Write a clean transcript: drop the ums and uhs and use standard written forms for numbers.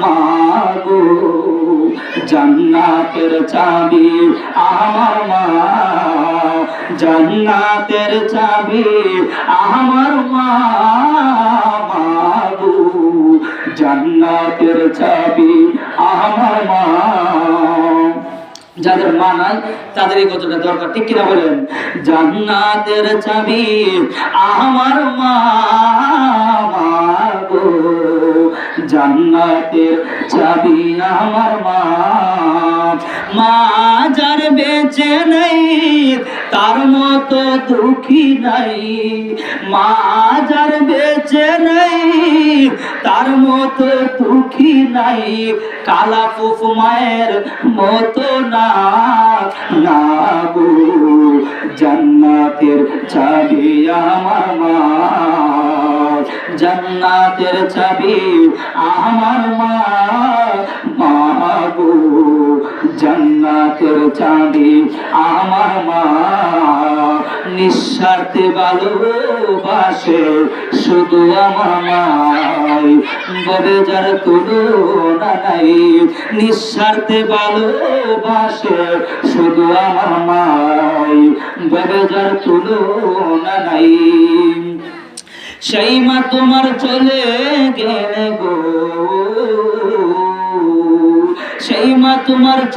মাগো জান্নাতের চাবি আমার মা, জান্নাতের চাবি আমার মা, মাগো জান্নাতের চাবি আমার মা। যাদের মা নাই তাদের এই কথাটা দরকার, ঠিক কিনা বলেন? জান্নাতের চাবি আমার মা, মাগো জান্নাতের চাবি আমার মা। মা যার বেঁচে নেই তার মতো দুঃখী নাই, মা যার বেঁচে নেই তার মতো দুঃখী নাই, কালা ফুফু মায়ের মতো না, না গো জান্নাতের চাবি আমার মা, জান্নাতের চাবি আমার মা, মাগো জান্নাতের চাবি আমার মা। নিঃস্বার্থে ভালোবাসে শুধু আমার মাই, বলে যার তুলনা নাই, নিঃস্বার্থে ভালোবাসে শুধু আমার মাই, বলে যার তুলনা নাই। সেই মা তোমার চলে গেলে গো, সেই মা তোমার